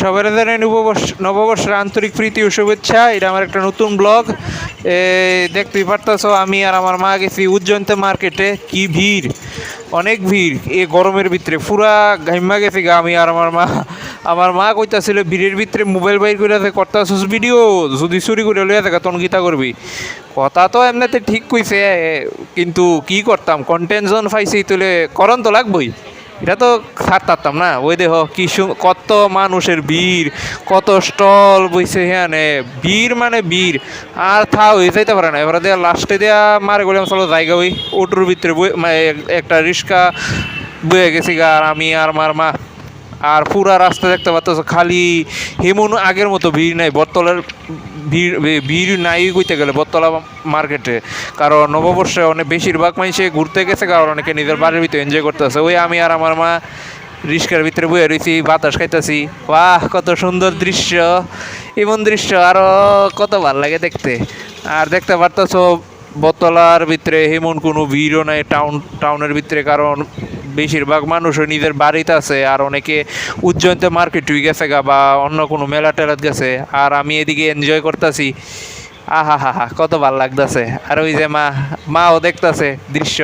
সবার জানাই নববর্ষের আন্তরিক প্রীতি ও শুভেচ্ছা। এটা আমার একটা নতুন ব্লগ। দেখতেই পারতেছো আমি আর আমার মা গেছি উজ্জয়ন্ত মার্কেটে। কি ভিড়, অনেক ভিড় এই গরমের ভিতরে, পুরা ঘাইমা গেছি গা আমি আর আমার মা কইতাছিল ভিড়ের ভিতরে মোবাইল বাইর করে করতেছিস ভিডিও, যদি চুরি করে লইয়া থাকা তখন গীতা করবি। কথা তো এমনিতে ঠিক কইছে, কিন্তু কি করতাম, কন্টেনশন পাইছি তুলে করণ তো লাগবই। এটা তো ছাড়তাম না। ওই দেহ কি কত মানুষের ভিড়, কত স্টল বইছে, হ্যাঁ ভিড় মানে ভিড়। আর হয়ে যাইতে পারে না। এবার দেয়া লাস্টে দেয়া মারে গেলাম চলো জায়গা ওই অটোর ভিতরে একটা রিক্সা বয়ে গেছি গা, আর আমি আর আমার মা। আর পুরা রাস্তা দেখতে পাচ্ছ খালি, হেমন আগের মতো ভিড় নাই। বটতলার ভিড় ভিড় নাই কইতে গেলে বটতলা মার্কেটে, কারণ নববর্ষে অনেক বেশিরভাগ মানুষে ঘুরতে গেছে, কারণ অনেকে নিজের বাড়ির ভিতরে এনজয় করতেছে। ওই আমি আর আমার মা রিস্কার ভিতরে বয়ে রয়েছি, বাতাস খাইতেছি। বাহ, কত সুন্দর দৃশ্য! এমন দৃশ্য আরও কত ভাল লাগে দেখতে। আর দেখতে পারতেছ বটতলার ভিতরে এমন কোনো ভিড়ও নাই টাউনের ভিতরে, কারণ বেশিরভাগ মানুষও নিজের বাড়িতে আছে, আর অনেকে উজ্জয়ন্ত মার্কেট গেছে গা, বা অন্য কোনো মেলা টেলাত গেছে। আর আমি এদিকে এনজয় করতেছি। আহা হা হা, কত ভাল লাগতেছে। আর ওই যে মাও দেখতেছে দৃশ্য।